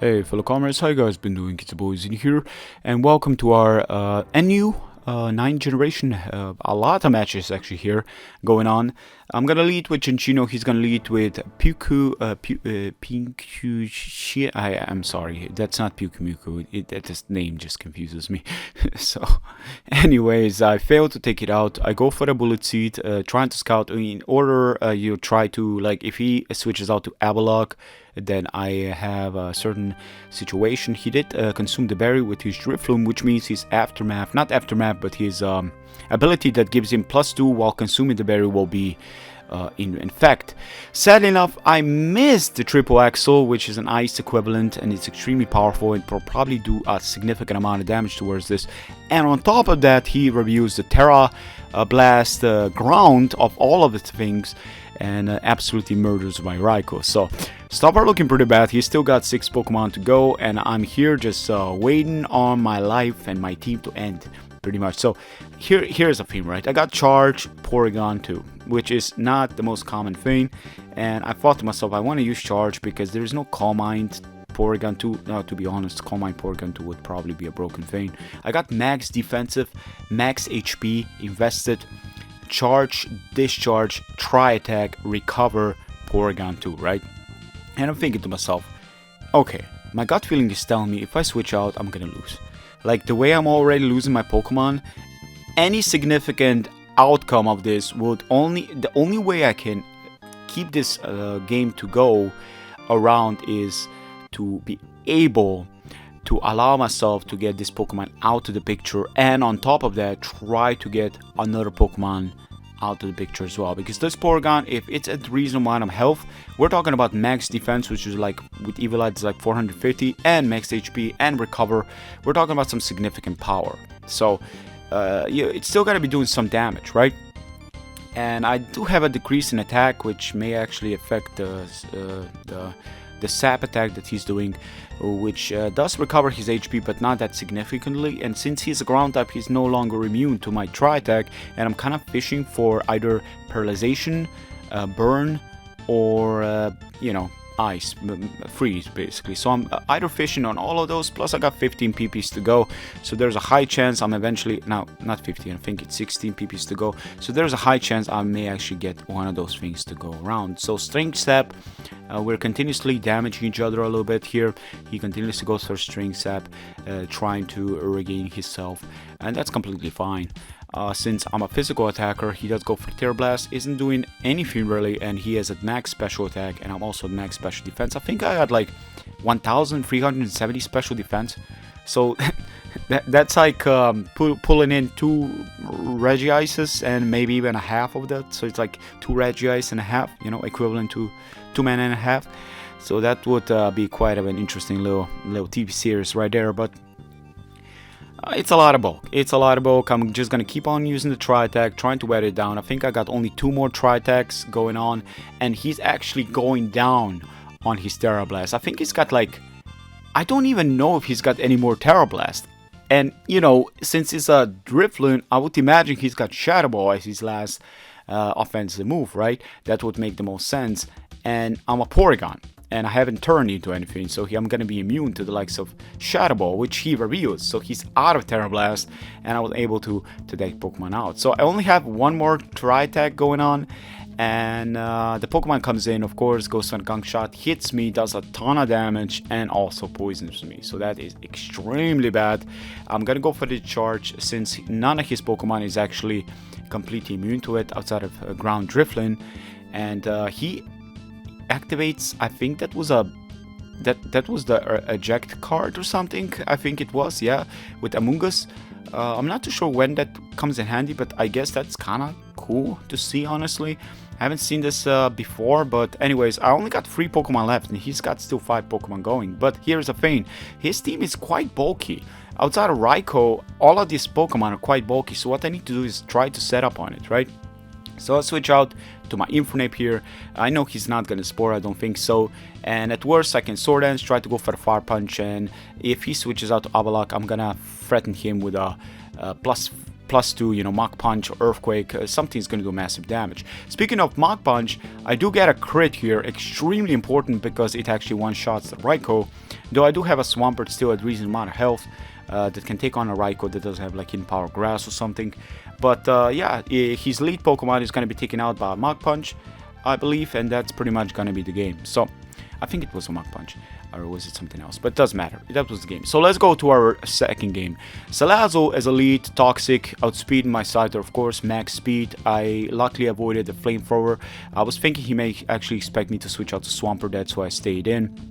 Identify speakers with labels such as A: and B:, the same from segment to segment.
A: Hey fellow comrades, how you guys been doing? It's the boys in here, and welcome to our NU 9th generation. A lot of matches actually here going on. I'm gonna lead with Cinchino, he's gonna lead with Pinku, I'm sorry, that's not Pukumuku, that just name just confuses me. So, anyways, I failed to take it out. I go for the bullet seed, trying to scout. In order you try to, like, if he switches out to Avalok, then I have a certain situation. He did consume the berry with his Drifloom, which means his aftermath, not aftermath, but his ability that gives him +2 while consuming the berry will be in effect. Sadly enough, I missed the triple axle, which is an ice equivalent, and it's extremely powerful and will probably do a significant amount of damage towards this. And on top of that, he reviews the Terra Blast ground of all of the things, and absolutely murders my Raikou. So Swampert looking pretty bad. He's still got 6 Pokemon to go, and I'm here just waiting on my life and my team to end, pretty much. So here's the thing, right? I got Charge, Porygon 2, which is not the most common thing, and I thought to myself, I want to use Charge because there's no Calm Mind. Porygon 2, no, to be honest, Calm Mind Porygon 2 would probably be a broken thing. I got max defensive, max HP invested, Charge, Discharge, Try Attack, Recover, Porygon 2, right? And I'm thinking to myself, okay, my gut feeling is telling me if I switch out, I'm gonna lose. Like, the way I'm already losing my Pokemon, any significant outcome of this would the only way I can keep this game to go around is to be able to allow myself to get this Pokemon out of the picture, and on top of that, try to get another Pokemon out of the picture as well. Because this Porygon, if it's at reasonable amount of health, we're talking about max defense, which is like with Evilite is like 450, and max HP and recover, we're talking about some significant power. So yeah, it's still got to be doing some damage, right? And I do have a decrease in attack, which may actually affect the sap attack that he's doing, which does recover his HP, but not that significantly. And since he's a ground type, he's no longer immune to my Tri Attack, and I'm kind of fishing for either paralyzation, burn, or you know, ice, freeze basically. So I'm either fishing on all of those, plus I got 15 PPs to go, so there's a high chance I'm eventually, now not 15, I think it's 16 PPs to go, so there's a high chance I may actually get one of those things to go around. So String Sap, we're continuously damaging each other a little bit here. He continues to go for String Sap, trying to regain his health, and that's completely fine. Since I'm a physical attacker, he does go for Terra Blast, isn't doing anything really, and he has a max special attack, and I'm also at max special defense. I think I had like 1,370 special defense, so that's like pulling in 2 Regices and maybe even a half of that, so it's like 2 Regice and a half, you know, equivalent to 2 mana and a half. So that would be quite of an interesting little TV series right there, but it's a lot of bulk. It's a lot of bulk. I'm just gonna keep on using the Tri Attack, trying to wear it down. I think I got only 2 more Tri Attacks going on, and he's actually going down on his Terra Blast. I think he's got like, I don't even know if he's got any more Terra Blast. And you know, since it's a Drifloon, I would imagine he's got Shadow Ball as his last offensive move, right? That would make the most sense. And I'm a Porygon, and I haven't turned into anything, so I'm gonna be immune to the likes of Shadow Ball, which he reveals. So he's out of Terra Blast, and I was able to take Pokemon out. So I only have 1 more Tri Attack going on, and the Pokemon comes in, of course, goes on Gunk Shot, hits me, does a ton of damage, and also poisons me. So that is extremely bad. I'm gonna go for the Charge, since none of his Pokemon is actually completely immune to it outside of Ground Drifloon, and he activates, I think that was the eject card or something, I think it was, yeah, with Among Us. I'm not too sure when that comes in handy, but I guess that's kind of cool to see, honestly. I haven't seen this before, but anyways, I only got 3 Pokemon left, and he's got still 5 Pokemon going. But here's the thing, his team is quite bulky. Outside of Raikou, all of these Pokemon are quite bulky, so what I need to do is try to set up on it, right? So I'll switch out to my Infernape here. I know he's not gonna Spore, I don't think so. And at worst, I can Sword Dance, try to go for a Fire Punch, and if he switches out to Avalok, I'm gonna threaten him with a +2, you know, Mach Punch or Earthquake. Something's gonna do massive damage. Speaking of Mach Punch, I do get a crit here, extremely important because it actually one-shots the Raikou. Though I do have a Swampert still at reasonable amount of health that can take on a Raikou that doesn't have like in power grass or something. But yeah, his lead Pokemon is going to be taken out by a Mach Punch, I believe, and that's pretty much going to be the game. So I think it was a Mach Punch, or was it something else? But it doesn't matter. That was the game. So let's go to our second game. Salazzle as a lead, Toxic, outspeed my Scyther, of course, max speed. I luckily avoided the Flamethrower. I was thinking he may actually expect me to switch out to Swampert, that's why I stayed in.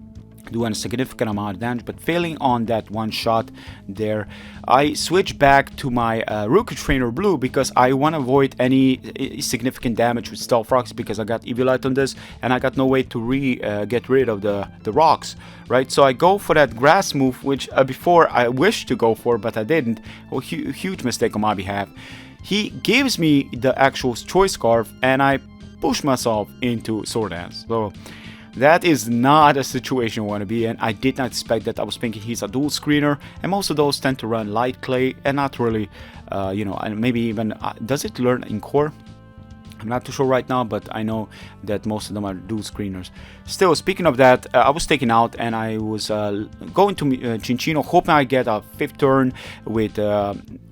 A: Doing a significant amount of damage, but failing on that one shot there. I switched back to my Rookie Trainer Blue because I want to avoid any significant damage with Stealth Rocks, because I got Eviolite on this and I got no way to get rid of the rocks, right? So I go for that grass move, which before I wished to go for, but I didn't. A huge mistake on my behalf. He gives me the actual Choice Scarf and I push myself into Sword Dance. So that is not a situation I want to be in. I did not expect that. I was thinking he's a dual screener, and most of those tend to run Light Clay and not really, you know, and maybe even, does it learn in Core? I'm not too sure right now, but I know that most of them are dual screeners. Still, speaking of that, I was taken out and I was going to Chinchino, hoping I get a 5th turn with,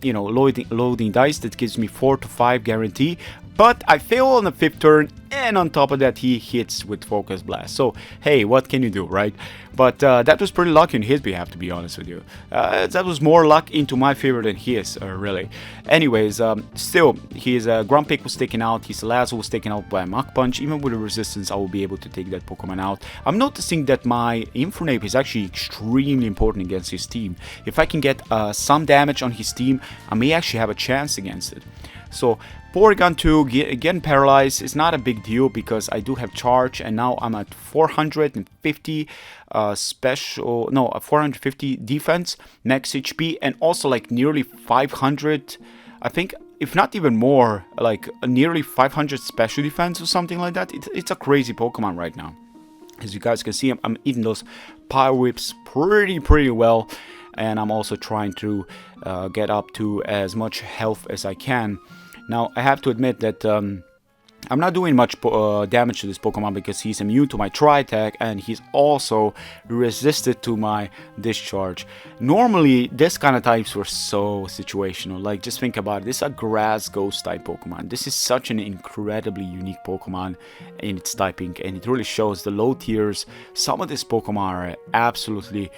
A: you know, loading dice that gives me 4 to 5 guarantee. But I fail on the 5th turn, and on top of that he hits with Focus Blast. So hey, what can you do, right? But that was pretty lucky on his behalf, to be honest with you. That was more luck into my favor than his, really. Anyways, still, his Grumpig was taken out, his Salazzle was taken out by a Mach Punch. Even with the resistance, I will be able to take that Pokemon out. I'm noticing that my Infernape is actually extremely important against his team. If I can get some damage on his team, I may actually have a chance against it. So Porygon 2 getting paralyzed is not a big deal because I do have charge, and now I'm at 450 450 defense, max HP, and also like nearly 500, I think, if not even more, like nearly 500 special defense or something like that. It's a crazy Pokemon right now. As you guys can see, I'm eating those Power Whips pretty well, and I'm also trying to get up to as much health as I can. Now, I have to admit that I'm not doing much damage to this Pokemon because he's immune to my Tri-Attack and he's also resisted to my Discharge. Normally, this kind of types were so situational. Like, just think about it. This is a Grass Ghost type Pokemon. This is such an incredibly unique Pokemon in its typing, and it really shows the low tiers. Some of these Pokemon are absolutely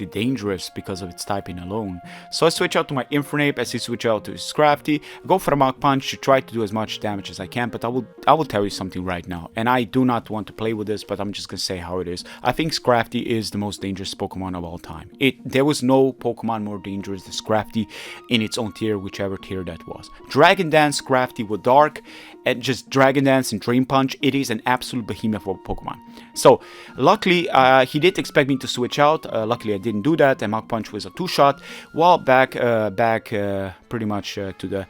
A: dangerous because of its typing alone. So I switch out to my Infernape as he switch out to his Scrafty. Go for a Mach Punch to try to do as much damage as I can, but I will tell you something right now, and I do not want to play with this, but I'm just gonna say how it is. I think Scrafty is the most dangerous Pokemon of all time. There was no Pokemon more dangerous than Scrafty in its own tier, whichever tier that was. Dragon Dance, Scrafty with Dark, and just Dragon Dance and Drain Punch, it is an absolute behemoth of a Pokemon. So luckily he did expect me to switch out. Luckily I didn't do that, and Mach Punch was a 2-shot. Well, back pretty much to the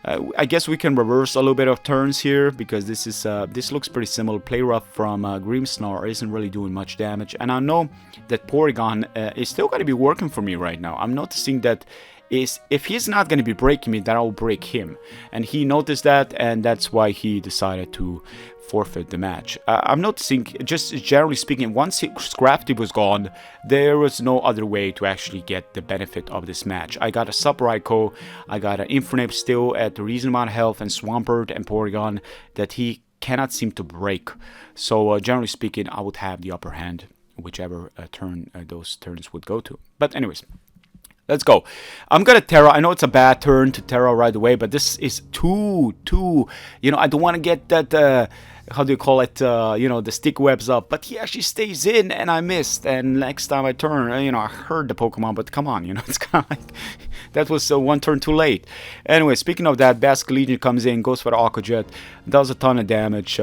A: I guess we can reverse a little bit of turns here, because this looks pretty similar. Play Rough from Grimmsnarl isn't really doing much damage, and I know that Porygon is still going to be working for me right now. I'm noticing that if he's not going to be breaking me, then I'll break him, and he noticed that, and that's why he decided to forfeit the match. I'm noticing, just generally speaking, once Scrafty was gone, there was no other way to actually get the benefit of this match. I got a Sub Raikou, I got an Infernape still at a reasonable amount of health, and Swampert and Porygon that he cannot seem to break. So generally speaking, I would have the upper hand, whichever turn those turns would go to. But anyways, let's go. I'm gonna Terra. I know it's a bad turn to Terra right away, but this is too, you know, I don't want to get that, how do you call it, you know, the stick webs up, but he actually stays in, and I missed, and next time I turn, you know, I heard the Pokemon, but come on, you know, it's kind of like, that was one turn too late. Anyway, speaking of that, Basculegion comes in, goes for the Aqua Jet, does a ton of damage,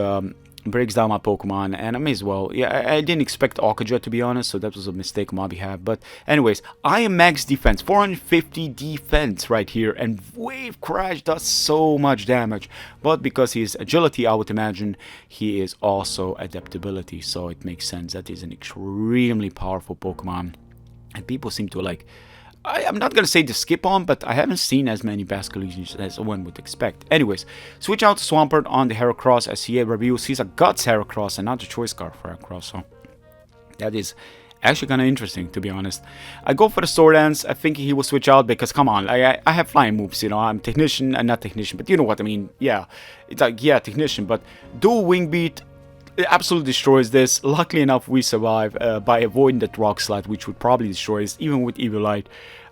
A: breaks down my Pokemon, and I may as well. Yeah, I didn't expect Aqua Jet, to be honest, so that was a mistake on my behalf. But anyways, I am max defense, 450 defense right here, and Wave Crash does so much damage. But because he is agility, I would imagine he is also adaptability, so it makes sense. That is an extremely powerful Pokemon, and people seem to like... I'm not going to say to skip on, but I haven't seen as many Basculegions as one would expect. Anyways, switch out to Swampert on the Heracross as he reveals he's a Guts Heracross and not a Choice Scarf Heracross, so that is Actually, kind of interesting, to be honest. I go for the Sword Dance. I think he will switch out because, come on, I have flying moves, you know. I'm Technician, and not Technician, but you know what I mean. Yeah, it's like, yeah, Technician, but dual Wing Beat, it absolutely destroys this. Luckily enough, we survive by avoiding that Rock Slide, which would probably destroy us, even with Evil Light.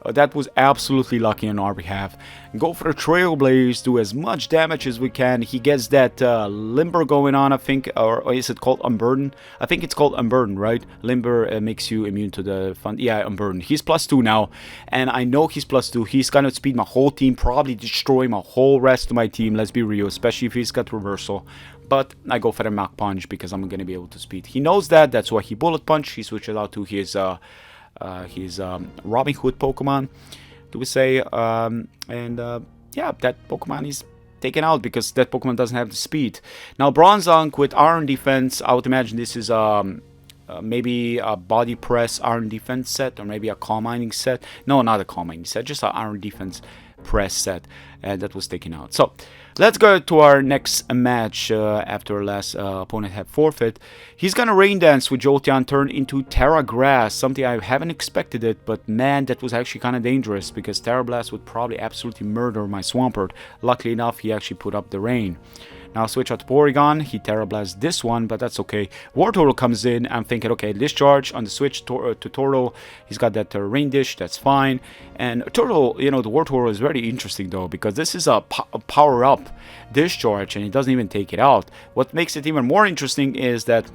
A: That was absolutely lucky on our behalf. Go for the Trailblaze, do as much damage as we can. He gets that Limber going on, I think, or is it called Unburden? I think it's called Unburden, right? Limber makes you immune to the fun. Yeah, Unburden. He's +2 now, and I know he's +2. He's gonna speed my whole team, probably destroy my whole rest of my team, let's be real, especially if he's got Reversal. But I go for the Mach Punch because I'm gonna be able to speed. He knows that, that's why he Bullet Punch. He switches out to his Robin Hood Pokemon, do we say, yeah, that Pokemon is taken out because that Pokemon doesn't have the speed. Now Bronzong with Iron Defense, I would imagine this is maybe a Body Press Iron Defense set, or maybe a Calm Mining set. No, not a Calm Mining set, just an Iron Defense Press set, and that was taken out. So let's go to our next match after our last opponent had forfeit. He's gonna Rain Dance with Jolteon, turn into Terra Grass, something I haven't expected it, but man, that was actually kind of dangerous because Terra Blast would probably absolutely murder my Swampert. Luckily enough, he actually put up the rain. Now switch out to Porygon, he Terra Blasts this one, but that's okay. Wartortle comes in, I'm thinking, okay, Discharge on the switch to Tortle, he's got that Rain Dish, that's fine. And Tortle, you know, the Wartortle is very interesting though, because this is a power-up Discharge, and he doesn't even take it out. What makes it even more interesting is that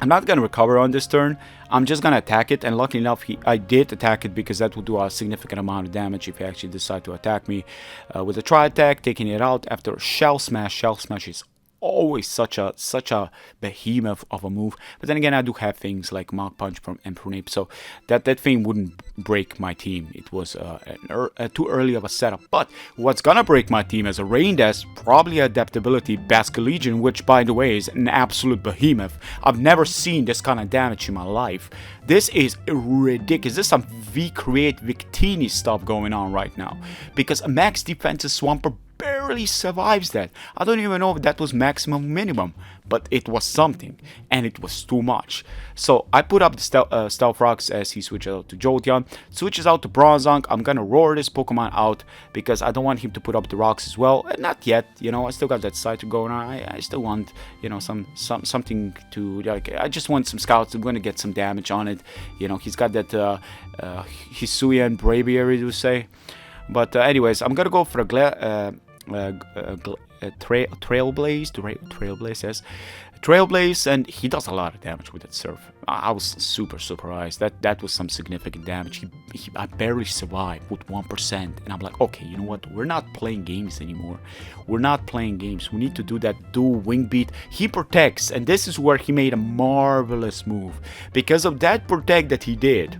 A: I'm not going to recover on this turn, I'm just going to attack it, and luckily enough I did attack it because that will do a significant amount of damage if he actually decide to attack me. With a Tri-Attack, taking it out after Shell Smash. Shell Smash is always such a behemoth of a move, but then again I do have things like Mach Punch from Empernape, so that thing wouldn't break my team. It was too early of a setup. But what's gonna break my team as a Rain Dance, probably Adaptability Basculegion, which by the way is an absolute behemoth. I've never seen this kind of damage in my life. This is ridiculous. This is some V-Create Victini stuff going on right now, because a max defensive Swampert barely survives that. I don't even know if that was maximum minimum, but it was something, and it was too much. So I put up the Stealth Rocks as he switches out to Jolteon, switches out to Bronzong. I'm gonna roar this Pokemon out because I don't want him to put up the rocks as well. Not yet, you know. I still got that Scyther going on. I still want, you know, something to, like, I just want some scouts. I'm gonna get some damage on it. You know, he's got that Hisuian Braviary, to say. But anyways, I'm gonna go for a Trailblaze, yes. Trailblaze, and he does a lot of damage with that Surf. I was super surprised. That was some significant damage. I barely survived with 1%, and I'm like, okay, you know what? We're not playing games anymore. We're not playing games. We need to do that dual Wing Beat. He protects, and this is where he made a marvelous move. Because of that protect that he did,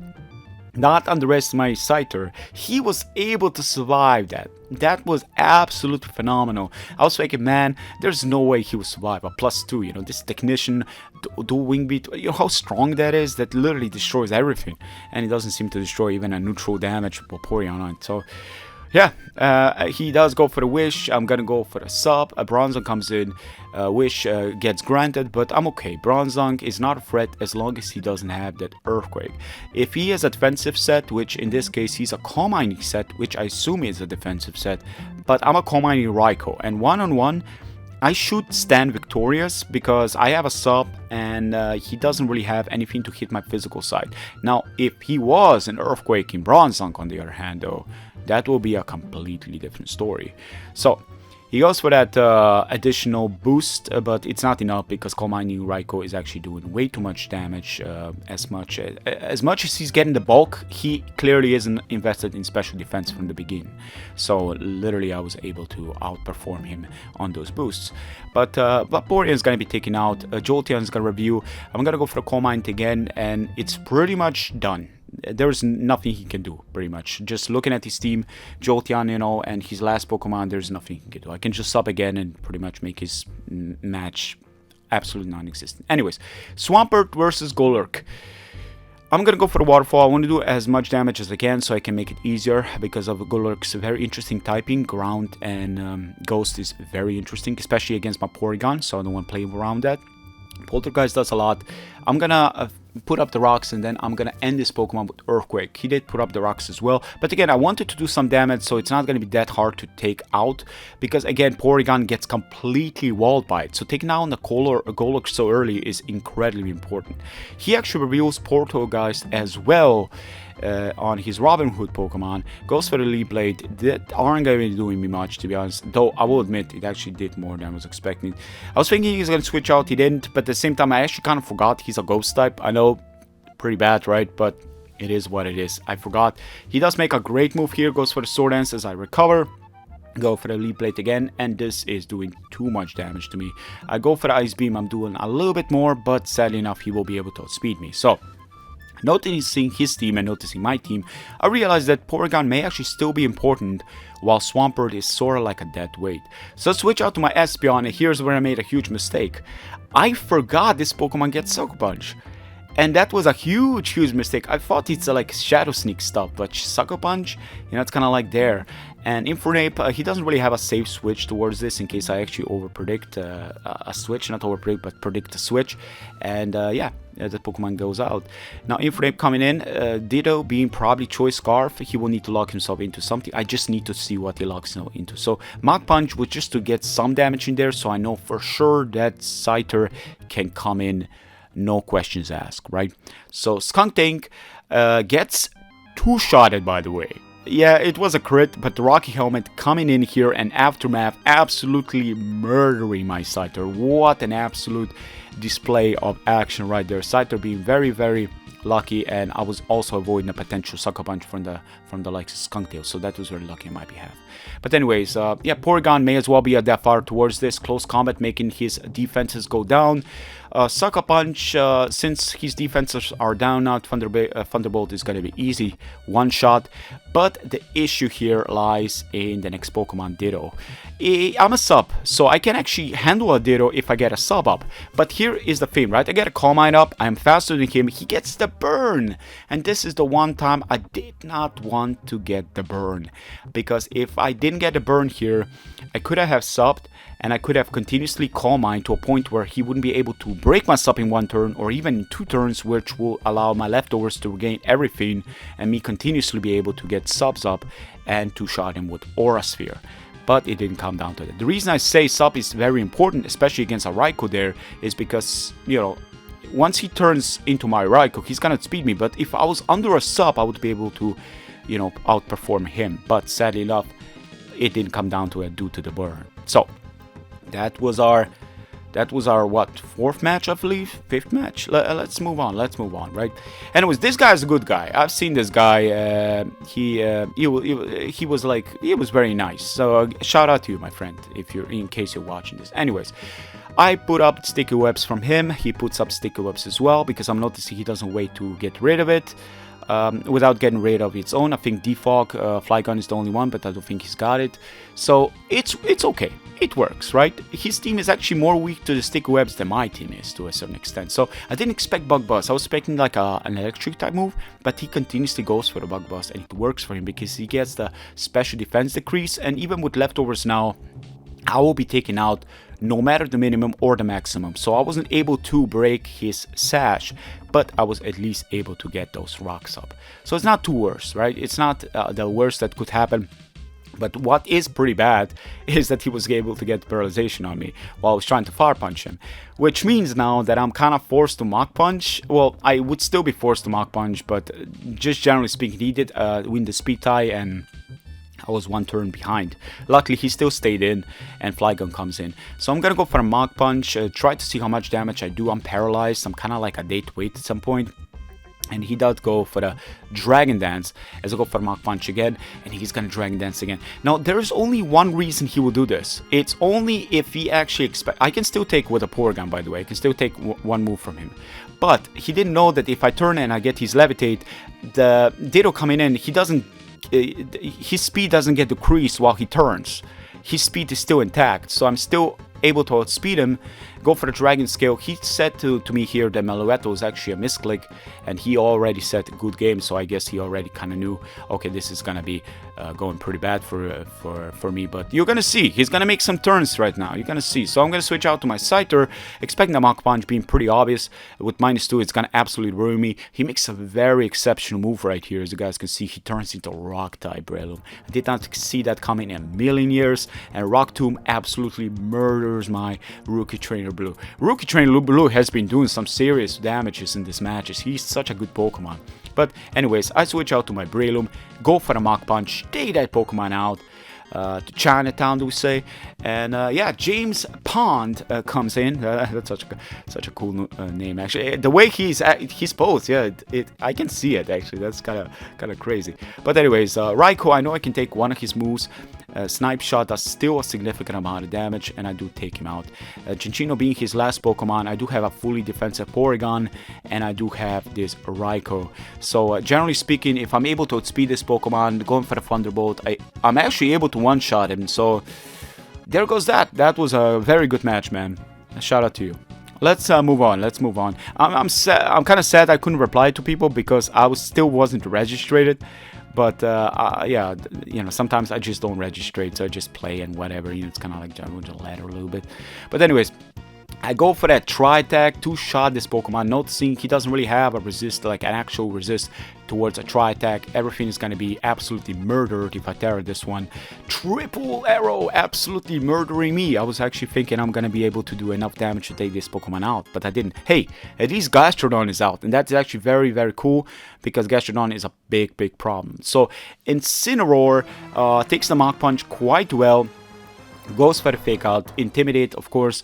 A: not underestimate Scyther, he was able to survive that. That was absolutely phenomenal. I was thinking, man, there's no way he will survive a +2. You know, this Technician, dual Wing Beat, you know how strong that is? That literally destroys everything. And it doesn't seem to destroy even a neutral damage Vaporeon on it. So, yeah, he does go for the Wish. I'm gonna go for the sub. A Bronzong comes in. Wish gets granted, but I'm okay. Bronzong is not a threat as long as he doesn't have that Earthquake. If he has a defensive set, which in this case he's a Calm Mining set, which I assume is a defensive set, but I'm a Calm Mining Raikou, and one-on-one, I should stand victorious because I have a sub and he doesn't really have anything to hit my physical side. Now, if he was an Earthquake in Bronzong on the other hand though, that will be a completely different story. So he goes for that additional boost, but it's not enough because Calm Mining Raikou is actually doing way too much damage. As much as he's getting the bulk, he clearly isn't invested in special defense from the beginning. So literally I was able to outperform him on those boosts. But Vaporeon is going to be taken out. Jolteon is going to review. I'm going to go for the Calm Mind again, and it's pretty much done. There's nothing he can do, pretty much. Just looking at his team, Jolteon, you know, and his last Pokemon, there's nothing he can do. I can just sub again and pretty much make his match absolutely non-existent. Anyways, Swampert versus Golurk. I'm gonna go for the Waterfall. I want to do as much damage as I can so I can make it easier because of Golurk's very interesting typing. Ground and Ghost is very interesting, especially against my Porygon, so I don't want to play around that. Poltergeist does a lot. I'm gonna put up the rocks, and then I'm gonna end this Pokemon with Earthquake. He did put up the rocks as well, but again, I wanted to do some damage, so it's not gonna be that hard to take out, because again, Porygon gets completely walled by it, so taking down the Golurk so early is incredibly important. He actually reveals Poltergeist as well on his Robin Hood Pokemon, goes for the Leaf Blade. That aren't going to be doing me much, to be honest, though I will admit it actually did more than I was expecting. I was thinking he's going to switch out, he didn't, but at the same time I actually kind of forgot he's a Ghost type. I know, pretty bad, right? But it is what it is. I forgot. He does make a great move here, goes for the Sword Dance as I recover. Go for the Leaf Blade again, and this is doing too much damage to me. I go for the Ice Beam, I'm doing a little bit more, but sadly enough he will be able to outspeed me. So noticing his team and noticing my team, I realized that Porygon may actually still be important, while Swampert is sort of like a dead weight. So switch out to my Espeon, and here's where I made a huge mistake. I forgot this Pokemon gets Sucker Punch. And that was a huge mistake. I thought it's like Shadow Sneak stuff, but Sucker Punch, you know, it's kind of like there. And Infernape, he doesn't really have a safe switch towards this in case I actually overpredict a switch. Not overpredict, but predict a switch. And yeah, the Pokemon goes out. Now Infernape coming in, Ditto being probably Choice Scarf, he will need to lock himself into something. I just need to see what he locks into. So Mach Punch was just to get some damage in there, so I know for sure that Scyther can come in, no questions asked, right? So Skunk Tank gets two-shotted, by the way. Yeah, it was a crit, but the Rocky Helmet coming in here and Aftermath absolutely murdering my Scyther. What an absolute display of action right there. Scyther being very lucky, and I was also avoiding a potential Sucker Punch from the likes of Skunktail, so that was very lucky on my behalf. But anyways, yeah, Porygon may as well be a death fire towards this close combat, making his defenses go down. Sucker Punch, since his defenses are down now, Thunderbolt is going to be easy, one shot. But the issue here lies in the next Pokemon, Ditto. I'm a sub, so I can actually handle a Ditto if I get a sub up. But here is the thing, right? I get a Calm Mind up, I'm faster than him, he gets the burn. And this is the one time I did not want to get the burn. Because if I didn't get the burn here, I could have subbed, and I could have continuously Calm Mind to a point where he wouldn't be able to break my sub in one turn or even in 2 turns, which will allow my leftovers to regain everything and me continuously be able to get subs up and to shot him with Aura Sphere. But it didn't come down to that. The reason I say sub is very important, especially against a Raikou there, is because, you know, once he turns into my Raikou, he's gonna speed me. But if I was under a sub, I would be able to, you know, outperform him. But sadly enough, it didn't come down to it due to the burn. So that was our what, 4th match, I believe, 5th match. Let's move on, right? Anyways, this guy is a good guy. I've seen this guy. He was very nice. So shout out to you, my friend, in case you're watching this. Anyways, I put up sticky webs from him. He puts up sticky webs as well, because I'm noticing he doesn't wait to get rid of it. Without getting rid of its own. I think Defog, Flygon is the only one, but I don't think he's got it. So it's okay. It works, right? His team is actually more weak to the sticky webs than my team is to a certain extent. So I didn't expect Bug Buzz. I was expecting like an electric type move, but he continuously goes for the Bug Buzz, and it works for him because he gets the special defense decrease, and even with leftovers now, I will be taking out no matter the minimum or the maximum. So I wasn't able to break his sash, but I was at least able to get those rocks up. So it's not too worse, right? It's not the worst that could happen. But what is pretty bad is that he was able to get paralyzation on me while I was trying to Fire Punch him. Which means now that I'm kind of forced to Mach Punch. Well, I would still be forced to Mach Punch, but just generally speaking, he did win the speed tie, and I was 1 turn behind. Luckily, he still stayed in, and Flygon comes in. So I'm gonna go for a Mach Punch, try to see how much damage I do. I'm paralyzed. I'm kind of like a dead weight at some point. And he does go for the Dragon Dance, as I go for Mach Punch again, and he's gonna Dragon Dance again. Now, there is only one reason he will do this. It's only if he actually expect. I can still take with a Porygon, by the way. I can still take one move from him. But he didn't know that if I turn and I get his Levitate, the Ditto coming in, he doesn't. His speed doesn't get decreased while he turns. His speed is still intact, so I'm still able to outspeed him, Go for the Dragon Scale. He said to me here that Meloetta was actually a misclick, and he already said good game, so I guess he already kind of knew, okay, this is gonna be going pretty bad for me. But you're gonna see, he's gonna make some turns right now. You're gonna see. So I'm gonna switch out to my Scyther, expecting the Mach Punch being pretty obvious. With -2, it's gonna absolutely ruin me. He makes a very exceptional move right here, as you guys can see. He turns into Rock type Breloom. I did not see that coming in a million years, and Rock Tomb absolutely murders my Rookie Trainer Blue. Rookie Trainer Blue has been doing some serious damages in these matches. He's such a good Pokemon. But anyways, I switch out to my Breloom, go for the Mach Punch, take that Pokemon out. To Chinatown, do we say? And yeah, James Pond comes in. That's such a cool name, actually. The way he's posed, yeah, I can see it actually. That's kind of crazy. But anyways, Raikou, I know I can take one of his moves. Snipe Shot does still a significant amount of damage, and I do take him out. Cinccino being his last Pokemon, I do have a fully defensive Porygon, and I do have this Raikou. So generally speaking, if I'm able to outspeed this Pokemon, going for the Thunderbolt, I'm actually able to one-shot him. So there goes that. That was a very good match, man. Shout out to you. Let's move on. Let's move on. I'm kind of sad I couldn't reply to people because I still wasn't registered. But yeah, you know, sometimes I just don't registrate, so I just play and whatever. You know, it's kind of like Jungle Ladder a little bit. But anyways, I go for that Tri-Attack, 2-shot this Pokemon, noticing he doesn't really have a resist, like an actual resist towards a Tri-Attack. Everything is going to be absolutely murdered if I Terra this one. Triple Arrow, absolutely murdering me. I was actually thinking I'm going to be able to do enough damage to take this Pokemon out, but I didn't. Hey, at least Gastrodon is out, and that's actually very, very cool, because Gastrodon is a big, big problem. So Incineroar takes the Mach Punch quite well, goes for the Fake Out, Intimidate, of course.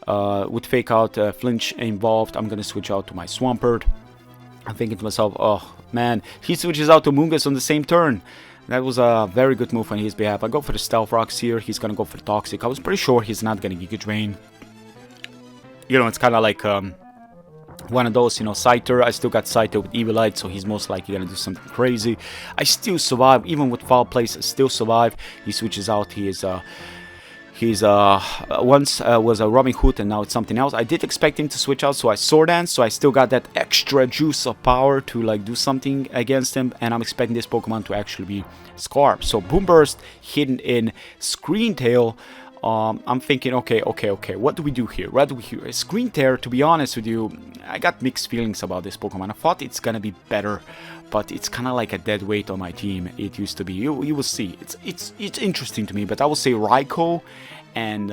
A: With Fake Out, Flinch involved, I'm gonna switch out to my Swampert. I'm thinking to myself, oh man, he switches out to Mungus on the same turn. That was a very good move on his behalf. I go for the Stealth Rocks here. He's gonna go for Toxic. I was pretty sure he's not gonna Giga Drain. You know, it's kind of like one of those, you know, Scyther. I still got Scyther with Evilite, so he's most likely gonna do something crazy. I still survive, even with Foul Place, I still survive. He switches out. He's once was a Robin Hood, and now it's something else. I did expect him to switch out, so I Sword Dance, so I still got that extra juice of power to like do something against him, and I'm expecting this Pokemon to actually be Scarf. So Boom Burst hidden in Screen Tail. I'm thinking, okay, what do we do here? What do we do? Screen Tear, to be honest with you, I got mixed feelings about this Pokemon. I thought it's gonna be better, but it's kind of like a dead weight on my team. It used to be. You will see. It's interesting to me, but I will say Raikou and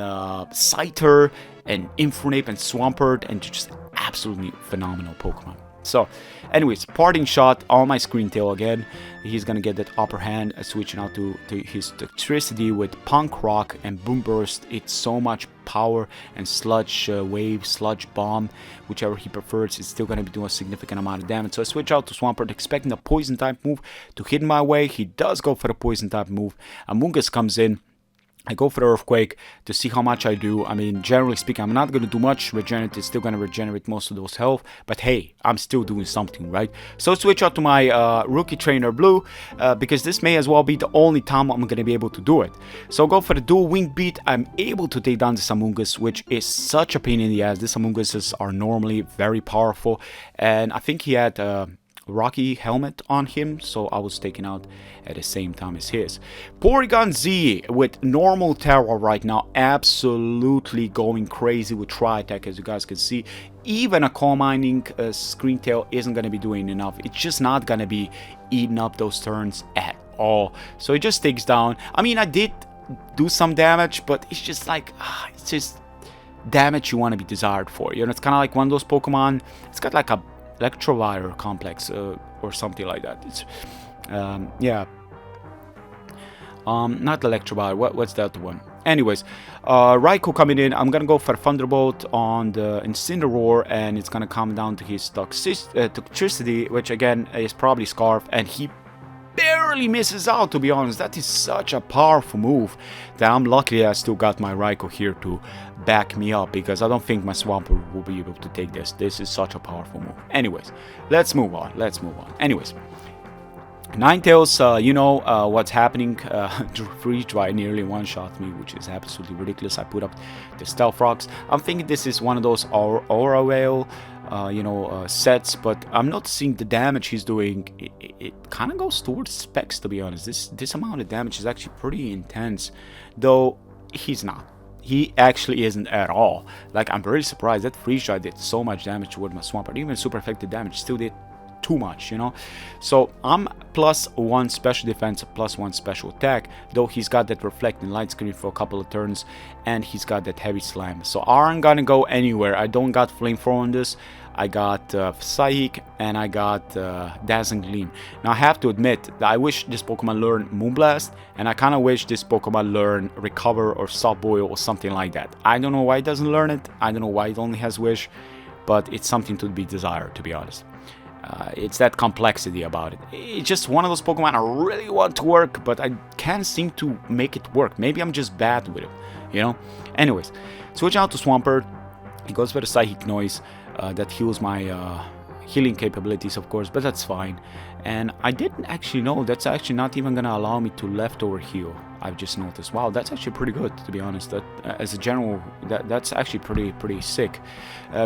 A: Scyther and Infernape and Swampert, and just absolutely phenomenal Pokemon. So, anyways, Parting Shot on my Screen Tail again. He's gonna get that upper hand, switching out to his Electricity with Punk Rock and Boom Burst. It's so much power, and Sludge Wave, Sludge Bomb, whichever he prefers, is still gonna be doing a significant amount of damage. So I switch out to Swampert, expecting a Poison type move to hit my way. He does go for the Poison type move. Amoonguss comes in. I go for the Earthquake to see how much I do. I mean, generally speaking, I'm not going to do much. Regenerate is still going to regenerate most of those health. But hey, I'm still doing something, right? So switch out to my Rookie Trainer Blue, because this may as well be the only time I'm going to be able to do it. So go for the Dual Wing Beat. I'm able to take down this Amoonguss, which is such a pain in the ass. These Amoongusses are normally very powerful. And I think he had Rocky Helmet on him, so I was taken out at the same time as his. Porygon Z with normal Terra right now, absolutely going crazy with Tri-Attack, as you guys can see. Even a Coal Mining Screen Tail isn't going to be doing enough. It's just not going to be eating up those turns at all. So it just takes down. I mean, I did do some damage, but it's just like, it's just damage you want to be desired for. You know, it's kind of like one of those Pokemon. It's got like a Electrovire complex or something like that. It's yeah, not Electrovire. What's the other one? Anyways, Raikou coming in. I'm gonna go for Thunderbolt on the Incineroar, and it's gonna come down to his Toxicity, which again is probably Scarf, and he barely misses out, to be honest. That is such a powerful move that I'm lucky I still got my Raikou here to back me up, because I don't think my Swampert will be able to take this. This is such a powerful move. Anyways, let's move on. Anyways, Ninetales, you know what's happening. Freeze Dry nearly one-shot me, which is absolutely ridiculous. I put up the Stealth Rocks. I'm thinking this is one of those Aura Whale, sets, but I'm not seeing the damage he's doing. It kind of goes towards specs, to be honest. This amount of damage is actually pretty intense, though he's not. He actually isn't at all. Like, I'm really surprised that Freeze Dry did so much damage toward my Swampert. Even super effective damage still did too much, you know. So I'm +1 special defense, +1 special attack, though he's got that reflecting light screen for a couple of turns, and he's got that heavy slam. So I aren't gonna go anywhere. I don't got flamethrower on this. I got Psychic, and I got Dazzling Gleam. Now I have to admit that I wish this Pokemon learned Moonblast, and I kind of wish this Pokemon learned Recover or Soft Boil or something like that. I don't know why it doesn't learn it. I don't know why it only has Wish, but it's something to be desired, to be honest. It's that complexity about it. It's just one of those Pokemon I really want to work, but I can't seem to make it work. Maybe I'm just bad with it, you know? Anyways, switch out to Swampert. He goes for the Psychic Noise. That heals my healing capabilities, of course, but that's fine. And I didn't actually know that's actually not even gonna allow me to leftover heal. I've just noticed. Wow, that's actually pretty good, to be honest. That as a general, that's actually pretty sick.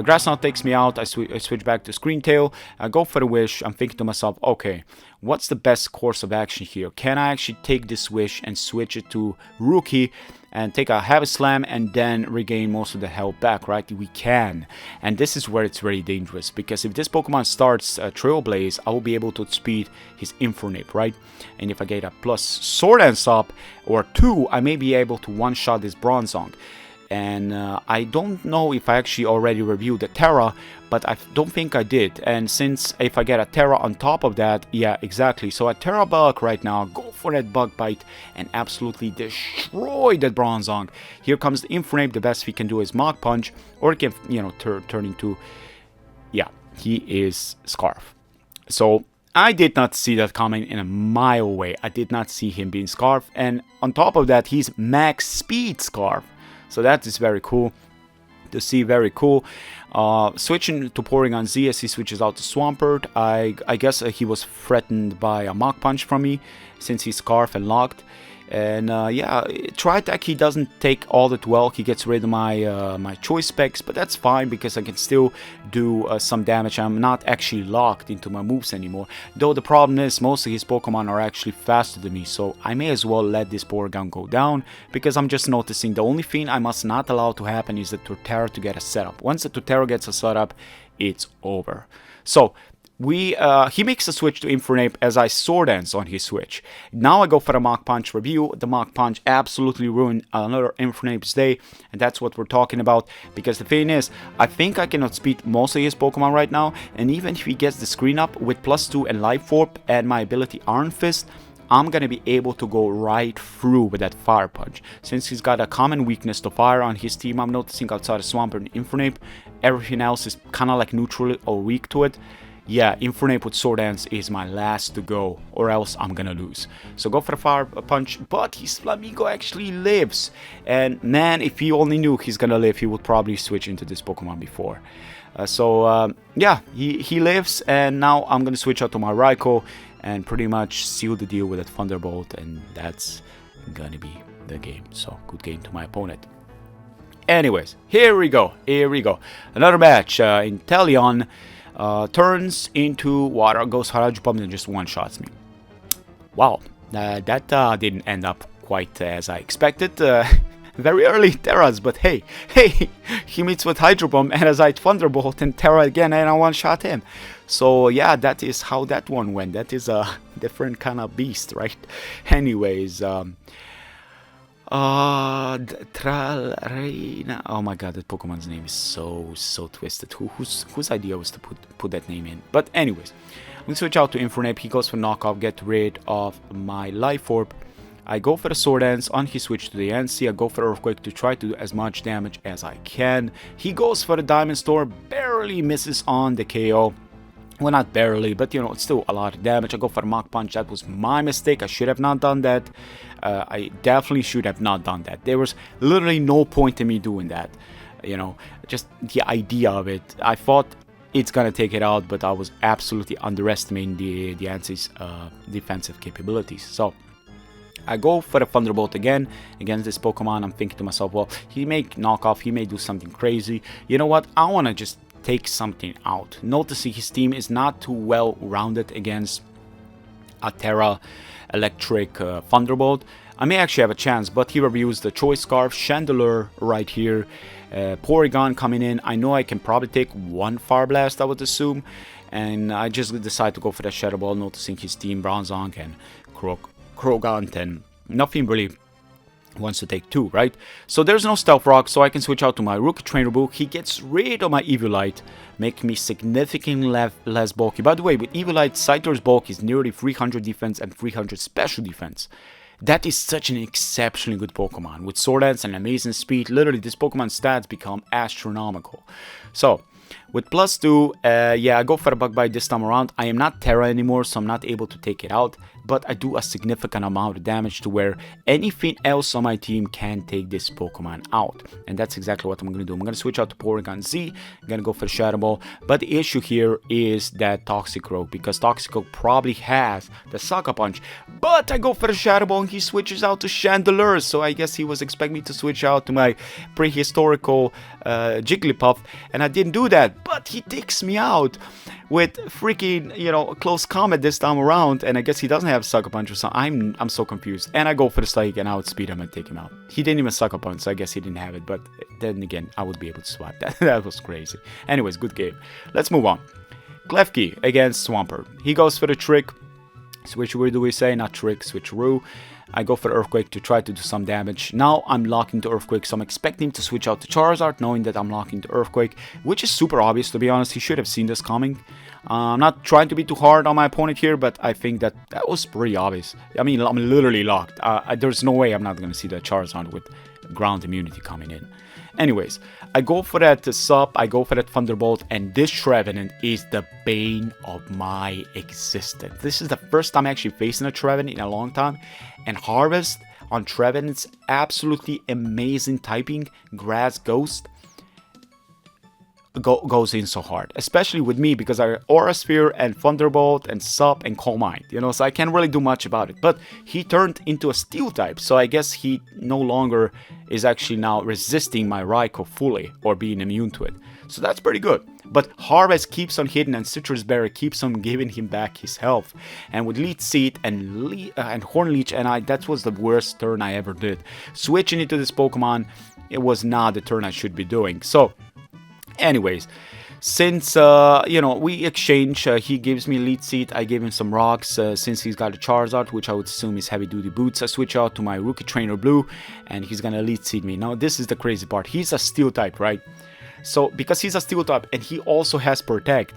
A: Grass Knot takes me out. I switch back to Screen Tail. I go for the Wish. I'm thinking to myself, okay, what's the best course of action here? Can I actually take this Wish and switch it to Rookie and take a heavy slam and then regain most of the health back, right? We can. And this is where it's very dangerous, because if this Pokemon starts Trailblaze, I will be able to outspeed his Infernape, right? And if I get a plus Sword Dance up or 2, I may be able to one-shot this Bronzong. And I don't know if I actually already reviewed the Terra, but I don't think I did. And since if I get a Terra on top of that, yeah, exactly. So a Terra Bug right now, go for that Bug Bite and absolutely destroy that Bronzong. Here comes the Infernape. The best he can do is Mach Punch, or it can, you know, turn into, yeah, he is Scarf. So I did not see that coming in a mile away. I did not see him being Scarf. And on top of that, he's Max Speed Scarf. So that is very cool to see, very cool. Switching to Porygon Z as he switches out to Swampert. I guess he was threatened by a Mach Punch from me since he's Scarf and locked. And yeah, Tri-Attack he doesn't take all that well. He gets rid of my my choice specs, but that's fine because I can still do some damage. I'm not actually locked into my moves anymore. Though the problem is most of his Pokemon are actually faster than me, so I may as well let this Porygon go down, because I'm just noticing the only thing I must not allow to happen is the Torterra to get a setup. Once the Torterra gets a setup, it's over. So he makes a switch to Infernape as I Sword Dance on his switch. Now I go for a Mach Punch review. The Mach Punch absolutely ruined another Infernape's day, and that's what we're talking about, because the thing is, I think I can outspeed most of his Pokemon right now, and even if he gets the screen up with +2 and Life Orb and my ability Iron Fist, I'm gonna be able to go right through with that Fire Punch. Since he's got a common weakness to fire on his team, I'm noticing outside of Swampert and Infernape, everything else is kinda like neutral or weak to it. Yeah, Infernape with Sword Dance is my last to go, or else I'm gonna lose. So go for the Fire Punch, but his Flamigo actually lives. And man, if he only knew he's gonna live, he would probably switch into this Pokemon before. Yeah, he lives, and now I'm gonna switch out to my Raikou and pretty much seal the deal with that Thunderbolt, and that's gonna be the game. So good game to my opponent. Anyways, here we go. Another match. Inteleon turns into water, goes Harajupum, and just one-shots me. Wow, that didn't end up quite as I expected. Very early Terras, but hey, he meets with Hydro Bomb, and as I Thunderbolt and Terra again, and I one-shot him. So yeah, that is how that one went. That is a different kind of beast, right? Anyways, Tralreina. Oh my god, that Pokemon's name is so twisted. Whose idea was to put that name in? But anyways, we switch out to Infernape. He goes for knockoff, get rid of my Life Orb. I go for the Sword Dance on his switch to the NC. I go for Earthquake to try to do as much damage as I can. He goes for the Diamond Storm, barely misses on the KO. Well, not barely, but you know, it's still a lot of damage. I go for a Mach Punch. That was my mistake. I should have not done that. I definitely should have not done that. There was literally no point in me doing that. You know, just the idea of it. I thought it's gonna take it out, but I was absolutely underestimating the Ansi's defensive capabilities. So I go for the Thunderbolt again against this Pokemon. I'm thinking to myself, well, he may knock off, he may do something crazy. You know what? I want to just take something out. Noticing his team is not too well rounded against a Terra Electric Thunderbolt. I may actually have a chance, but he reviews the Choice Scarf, Chandelure right here, Porygon coming in. I know I can probably take one Fire Blast, I would assume, and I just decide to go for the Shadow Ball, noticing his team Bronzong and Krogant, and nothing really wants to take two, right? So there's no Stealth Rock, so I can switch out to my Rookie Trainer Boo. He gets rid of my Eviolite, making me significantly less bulky. By the way, with Eviolite, Scyther's bulk is nearly 300 defense and 300 special defense. That is such an exceptionally good Pokemon. With Sword Dance and amazing speed, literally this Pokemon's stats become astronomical. So, with +2, yeah, I go for a Bug Bite this time around. I am not Terra anymore, so I'm not able to take it out, but I do a significant amount of damage to where anything else on my team can take this Pokemon out. And that's exactly what I'm going to do. I'm going to switch out to Porygon Z, I'm going to go for Shadow Ball, but the issue here is that Toxicroak, because Toxicroak probably has the Sucker Punch, but I go for the Shadow Ball and he switches out to Chandelure, so I guess he was expecting me to switch out to my prehistorical Jigglypuff, and I didn't do that, but he takes me out with freaking, you know, close combat this time around, and I guess he doesn't have Sucker Punch or something. I'm so confused, and I go for the Psychic and I outspeed him and take him out. He didn't even Sucker Punch, so I guess he didn't have it, but then again, I would be able to swap that. That was crazy. Anyways, good game. Let's move on. Klefki against Swampert. He goes for the Trick. Switcheroo, do we say? Not Trick, Switcheroo. I go for Earthquake to try to do some damage. Now I'm locking to Earthquake, so I'm expecting him to switch out to Charizard, knowing that I'm locking to Earthquake, which is super obvious, to be honest. He should have seen this coming. I'm not trying to be too hard on my opponent here, but I think that was pretty obvious. I mean, I'm literally locked. There's no way I'm not going to see that Charizard with ground immunity coming in. Anyways, I go for that Sup, I go for that Thunderbolt, and this Trevenant is the bane of my existence. This is the first time actually facing a Trevenant in a long time, and Harvest on Trevenant's absolutely amazing typing, Grass Ghost, goes in so hard, especially with me, because I Aura Sphere and Thunderbolt and Sup and Calm Mind, you know, so I can't really do much about it. But he turned into a Steel type, so I guess he no longer is actually now resisting my Raikou fully or being immune to it, so that's pretty good. But Harvest keeps on hitting, and Citrus Berry keeps on giving him back his health. And with Leech Seed and Horn Leech, and that was the worst turn I ever did. Switching into this Pokemon, it was not the turn I should be doing. So anyways, since you know, we exchange, he gives me Leech Seed, I gave him some rocks. Since he's got a Charizard, which I would assume is heavy duty boots, I switch out to my Rookie Trainer Blue, and he's gonna Leech Seed me. Now this is the crazy part. He's a Steel type, right? So because he's a Steel type and he also has Protect,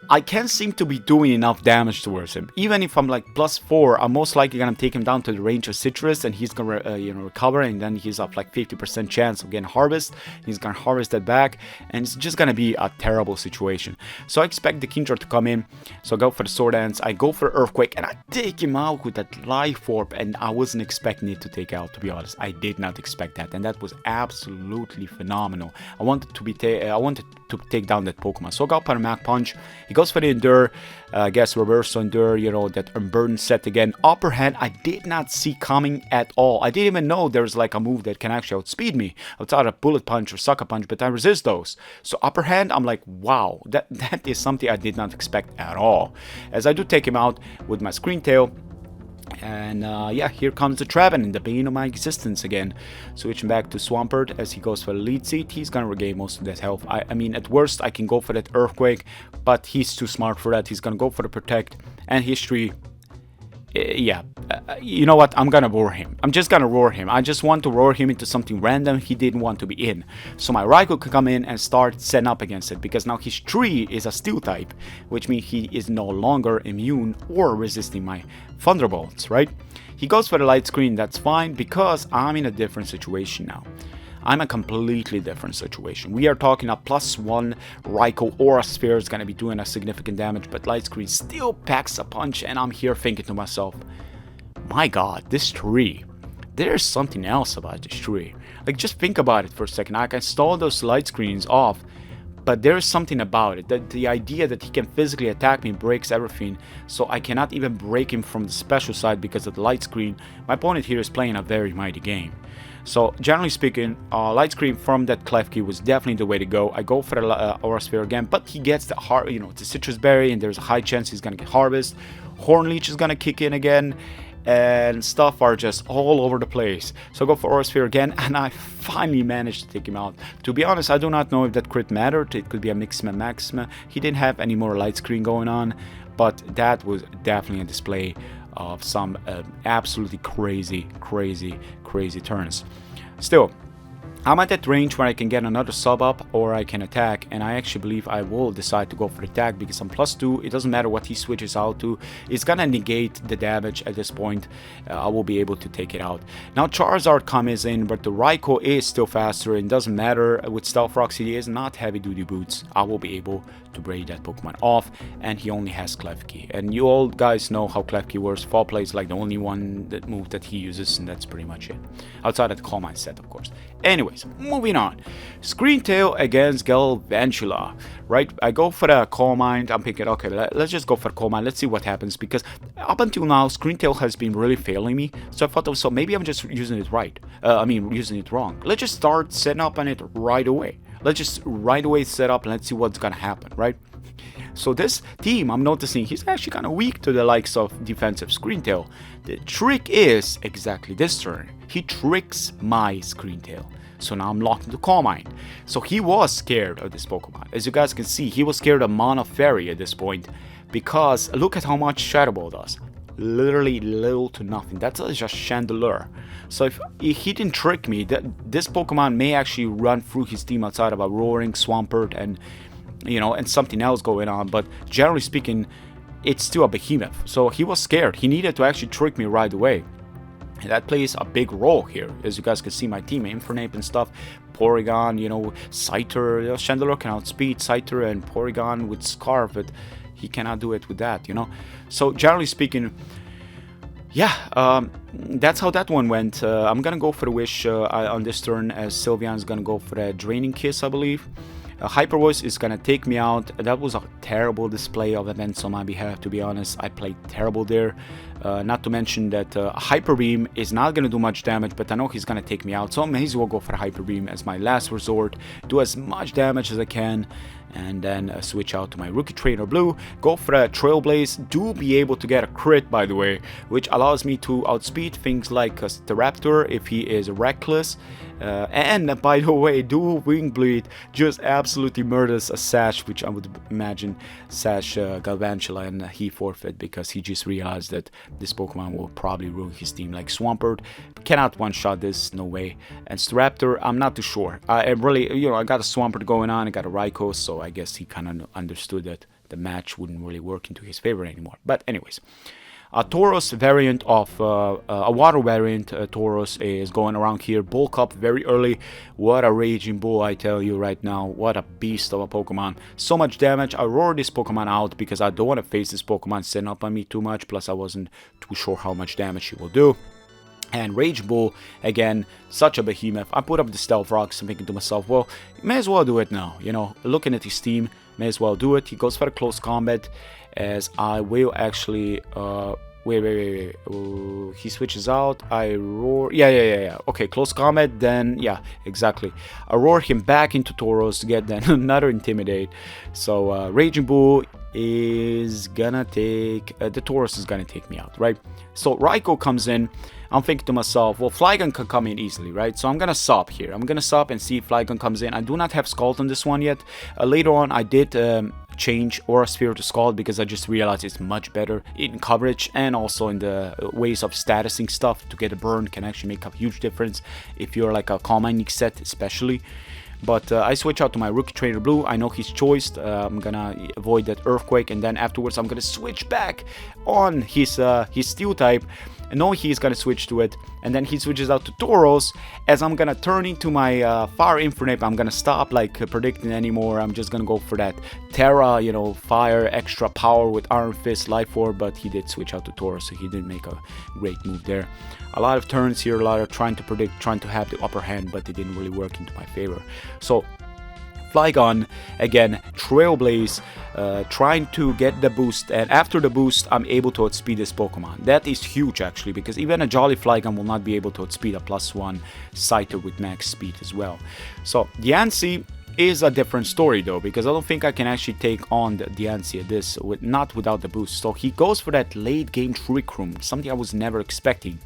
A: I can't seem to be doing enough damage towards him. Even if I'm like +4, I'm most likely gonna take him down to the range of Citrus, and he's gonna you know, recover, and then he's up like 50% chance of getting Harvest. He's gonna harvest that back, and it's just gonna be a terrible situation. So I expect the Kingdra to come in, so I go for the Sword Dance, I go for Earthquake, and I take him out with that Life Orb, and I wasn't expecting it to take out, to be honest. I did not expect that, and that was absolutely phenomenal. I wanted to take down that Pokemon, so I got for a Mach Punch. He goes for the Endure, I guess Reverse Endure, you know, that Unburden set again. Upper Hand, I did not see coming at all. I didn't even know there's like a move that can actually outspeed me outside of Bullet Punch or Sucker Punch, but I resist those. So Upper Hand, I'm like, wow, that is something I did not expect at all. As I do take him out with my Screen Tail. And yeah, here comes the Trevenant, the bane of my existence again. Switching back to Swampert as he goes for the Lead Seat. He's gonna regain most of that health. I mean, at worst, I can go for that Earthquake, but he's too smart for that. He's gonna go for the Protect and History. Yeah, you know what? I'm gonna roar him. I'm just gonna roar him. I just want to roar him into something random he didn't want to be in. So my Raikou can come in and start setting up against it, because now his tree is a Steel type, which means he is no longer immune or resisting my Thunderbolts, right? He goes for the Light Screen, that's fine, because I'm in a different situation now. I'm a completely different situation. We are talking a +1 Raikou Aura Sphere is going to be doing a significant damage, but Light Screen still packs a punch, and I'm here thinking to myself, my god, this tree, there's something else about this tree. Like, just think about it for a second. I can stall those Light Screens off, but there is something about it, that the idea that he can physically attack me breaks everything, so I cannot even break him from the special side because of the light screen. My opponent here is playing a very mighty game. So generally speaking, light screen from that Klefki was definitely the way to go. I go for the Aura Sphere again, but he gets the the Citrus Berry, and there's a high chance he's gonna get Harvest. Horn Leech is gonna kick in again, and stuff are just all over the place. So I go for Aura Sphere again, and I finally managed to take him out. To be honest, I do not know if that crit mattered. It could be a Maxima. He didn't have any more light screen going on, but that was definitely a display of some absolutely crazy turns. Still, I'm at that range where I can get another sub up or I can attack, and I actually believe I will decide to go for the attack because I'm +2. It doesn't matter what he switches out to, it's gonna negate the damage at this point. I will be able to take it out. Now Charizard comes in, but the Raikou is still faster, and doesn't matter with Stealth Rocks, he is not heavy duty boots. I will be able to break that Pokemon off, and he only has Klefki. And you all guys know how Klefki works. Fall Play is like the only move that he uses, and that's pretty much it. Outside of the Calm Mind set, of course. Anyways, moving on. Screen Tail against Galvantula, right? I go for the Calm Mind. I'm thinking, okay, let's just go for Calm Mind. Let's see what happens, because up until now, Screen Tail has been really failing me. So I thought, so maybe I'm just using it right. Using it wrong. Let's just start setting up on it right away. Let's just right away set up and let's see what's gonna happen, right? So this team, I'm noticing he's actually kind of weak to the likes of defensive Screen Tail. The trick is exactly this turn. He tricks my Screen Tail. So now I'm locked into Calm Mind. So he was scared of this Pokemon. As you guys can see, he was scared of Mana Fairy at this point, because look at how much Shadow Ball does. Literally little to nothing. That's just Chandelure. So if he didn't trick me, this Pokemon may actually run through his team outside of a Roaring, Swampert, and and something else going on. But generally speaking, it's still a behemoth. So he was scared. He needed to actually trick me right away. And that plays a big role here. As you guys can see, my team, Infernape and stuff, Porygon, Scyther, Chandelure can outspeed Scyther and Porygon with Scarf, but he cannot do it with that, So generally speaking, yeah, that's how that one went. I'm gonna go for the Wish on this turn, as Sylveon's gonna go for a Draining Kiss, I believe. Hyper Voice is gonna take me out. That was a terrible display of events on my behalf, to be honest. I played terrible there. Not to mention that Hyper Beam is not gonna do much damage, but I know he's gonna take me out, so I may as well go for Hyper Beam as my last resort. Do as much damage as I can, and then switch out to my Rookie Trainer Blue, go for a Trailblaze, do be able to get a crit, by the way, which allows me to outspeed things like Staraptor if he is reckless, and by the way, do Wing Bleed just absolutely murders a Sash, which I would imagine Sash Galvantula, and he forfeit because he just realized that this Pokemon will probably ruin his team. Like Swampert cannot one-shot this, no way, and Staraptor, I'm not too sure. I really, I got a Swampert going on, I got a Raikou, so I guess he kind of understood that the match wouldn't really work into his favor anymore. But anyways, a Tauros variant of a water variant Tauros is going around here. Bulk up very early. What a Raging Bull, I tell you right now. What a beast of a Pokemon. So much damage. I roared this Pokemon out because I don't want to face this Pokemon setting up on me too much. Plus I wasn't too sure how much damage he will do. And Rage Bull, again, such a behemoth. I put up the Stealth Rocks and thinking to myself, well, may as well do it now. Looking at his team, may as well do it. He goes for a close combat, as I will actually, wait. He switches out. I roar. Yeah. Okay, close combat, then, yeah, exactly. I roar him back into Tauros to get then another Intimidate. So, Raging Bull is gonna take, the Tauros is gonna take me out, right? So, Raikou comes in. I'm thinking to myself, well, Flygon can come in easily, right? So I'm gonna sub here. I'm gonna sub and see if Flygon comes in. I do not have Scald on this one yet. Later on, I did change Aura Sphere to Scald because I just realized it's much better in coverage and also in the ways of statusing stuff. To get a burn can actually make a huge difference if you're like a Calm Mind set, especially. But I switch out to my Rookie Trainer Blue. I know he's choiced. I'm gonna avoid that Earthquake, and then afterwards I'm gonna switch back on his Steel type. I know he's gonna switch to it, and then he switches out to Tauros. As I'm gonna turn into my Fire Infernape, I'm gonna stop predicting anymore. I'm just gonna go for that Terra, fire, extra power with Iron Fist, Life Orb, but he did switch out to Tauros, so he didn't make a great move there. A lot of turns here, a lot of trying to predict, trying to have the upper hand, but it didn't really work into my favor. So Flygon, again, Trailblaze, trying to get the boost, and after the boost, I'm able to outspeed this Pokemon. That is huge, actually, because even a Jolly Flygon will not be able to outspeed a +1 Scyther with max speed as well. So, Diancie is a different story, though, because I don't think I can actually take on the Diancie not without the boost. So, he goes for that late-game Trick Room, something I was never expecting.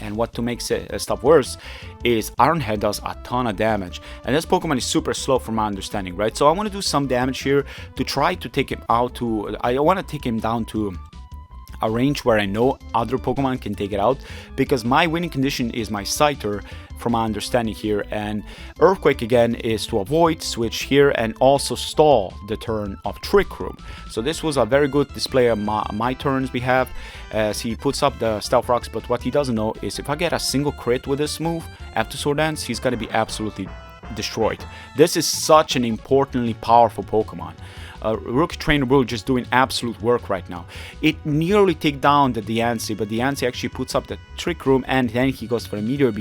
A: And what to make stuff worse is Iron Head does a ton of damage, and this Pokemon is super slow from my understanding, right? So I want to do some damage here to try to take him out to, I want to take him down to a range where I know other Pokemon can take it out, because my winning condition is my Scyther from my understanding here, and Earthquake again is to avoid switch here and also stall the turn of Trick Room. So this was a very good display of my turns behalf as he puts up the Stealth Rocks, but what he doesn't know is if I get a single crit with this move after Sword Dance, he's gonna be absolutely destroyed. This is such an importantly powerful Pokemon. Rookie Trainer Bull just doing absolute work right now. It nearly take down the Diancie, but Diancie actually puts up the Trick Room, and then he goes for a Meteor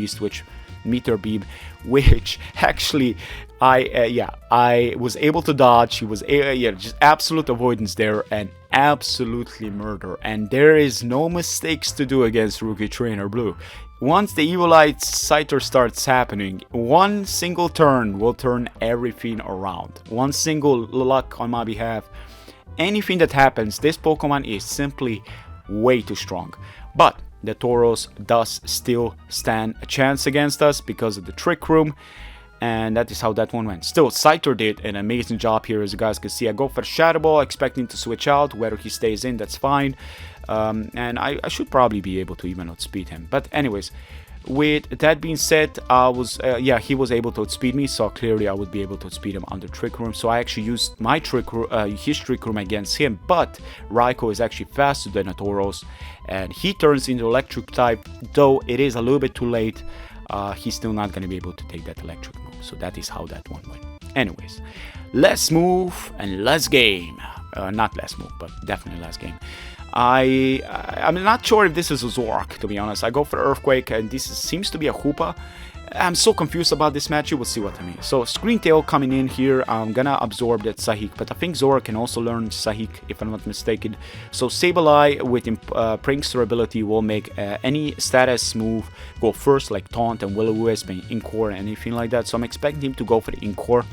A: Beam, which actually I was able to dodge. He was just absolute avoidance there and absolutely murder. And there is no mistakes to do against Rookie Trainer Blue. Once the Evilite Scyther starts happening, one single turn will turn everything around. One single luck on my behalf. Anything that happens, this Pokemon is simply way too strong. But the Tauros does still stand a chance against us because of the Trick Room. And that is how that one went. Still, Scyther did an amazing job here, as you guys can see. I go for Shadow Ball, expecting to switch out. Whether he stays in, that's fine. And I should probably be able to even outspeed him. But anyways, with that being said, he was able to outspeed me, so clearly I would be able to outspeed him under Trick Room. So I actually used my his Trick Room against him, but Raikou is actually faster than a Tauros, and he turns into Electric type, though it is a little bit too late. He's still not going to be able to take that Electric move, so that is how that one went. Anyways, let's move and let's game. Not less move, but definitely last game. I'm not sure if this is a Zoroark, to be honest. I go for Earthquake, and this seems to be a Hoopa. I'm so confused about this match, you will see what I mean. So, Screen Tail coming in here, I'm gonna absorb that Sahik, but I think Zoroark can also learn Sahik, if I'm not mistaken. So, Sableye with Prankster ability will make any status move go first, like Taunt and Will-O-Wisp and Inkor, anything like that. So, I'm expecting him to go for the Inkor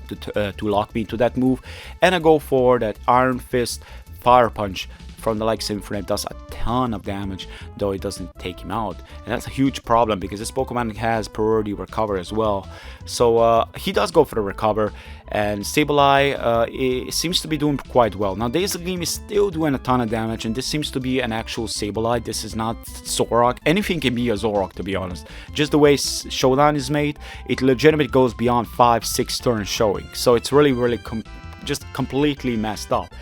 A: to lock me into that move. And I go for that Iron Fist Fire Punch from the likes of Infinite. Does a ton of damage, though it doesn't take him out, and that's a huge problem because this Pokemon has priority recover as well. So he does go for the recover, and Sableye seems to be doing quite well. Now Daisy Gleam is still doing a ton of damage, and this seems to be an actual Sableye. This is not Zoroark. Anything can be a Zoroark, to be honest. Just the way Showdown is made, it legitimately goes beyond 5-6 turns showing, so it's really just completely messed up.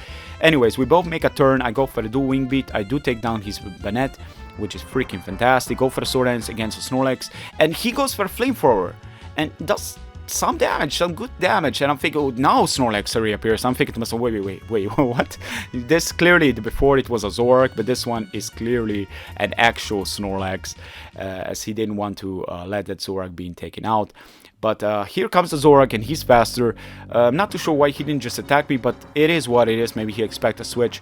A: Anyways, we both make a turn. I go for the dual wing beat. I do take down his Banette, which is freaking fantastic. Go for the Sword Dance against the Snorlax, and he goes for a Flamethrower and does some damage, some good damage. And I'm thinking, oh, now Snorlax reappears. I'm thinking to myself, wait, what? This clearly, before it was a Zoroark, but this one is clearly an actual Snorlax, as he didn't want to let that Zoroark being taken out. But here comes the Zoroark, and he's faster. I'm not too sure why he didn't just attack me, but it is what it is. Maybe he expects a switch.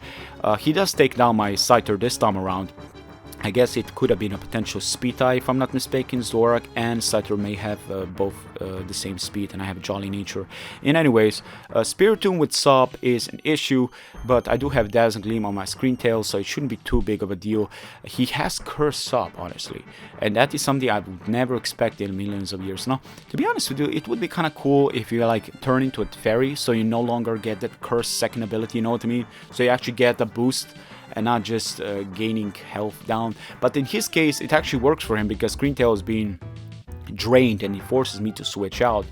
A: He does take down my Scyther this time around. I guess it could have been a potential speed tie, if I'm not mistaken. Zoroark and Scyther may have both the same speed, and I have a jolly nature. In anyways, Spiritomb with Sop is an issue, but I do have Dazzling Gleam on my Screen Tail, so it shouldn't be too big of a deal. He has Curse Sop, honestly, and that is something I would never expect in millions of years. Now, to be honest with you, it would be kind of cool if you like turn into a fairy, so you no longer get that Curse second ability, you know what I mean? So you actually get a boost and not just gaining health down. But in his case, it actually works for him because Screen Tail is being drained and he forces me to switch out.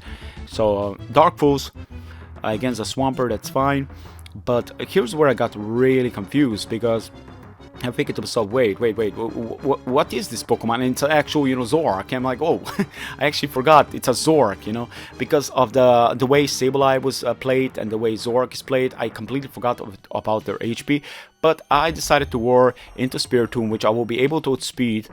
A: So Dark Pulse against a Swampert, that's fine. But here's where I got really confused, because I'm thinking to myself, wait, what is this Pokemon? And it's an actual, Zoroark. I'm like, oh, I actually forgot it's a Zoroark, because of the way Sableye was played and the way Zoroark is played. I completely forgot about their HP, but I decided to war into Spiritomb, which I will be able to outspeed.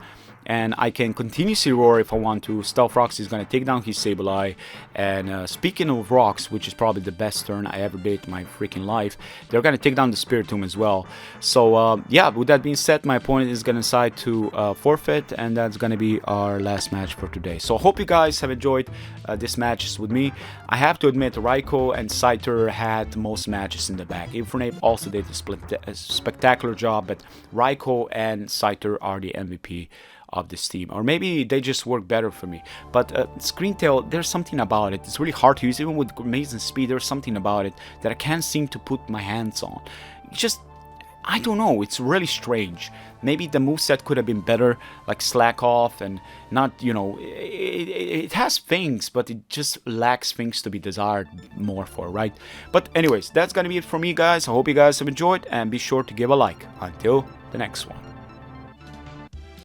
A: and I can continuously roar if I want to. Stealth Rocks is going to take down his Sableye, and speaking of rocks, which is probably the best turn I ever did in my freaking life, they're going to take down the Spiritomb as well. So yeah, with that being said, my opponent is going to decide to forfeit, and that's going to be our last match for today. So I hope you guys have enjoyed this matches with me. I have to admit, Raikou and Scyther had the most matches in the back. Infernape also did a spectacular job, but Raikou and Scyther are the MVP of this team, or maybe they just work better for me. But Screentail, there's something about it. It's really hard to use, even with amazing speed. There's something about it that I can't seem to put my hands on. It's just, I don't know, it's really strange. Maybe the moveset could have been better, like Slack Off, and not, you know, it has things, but it just lacks things to be desired more for, right? But anyways, that's gonna be it for me, guys. I hope you guys have enjoyed, and be sure to give a like. Until the next one.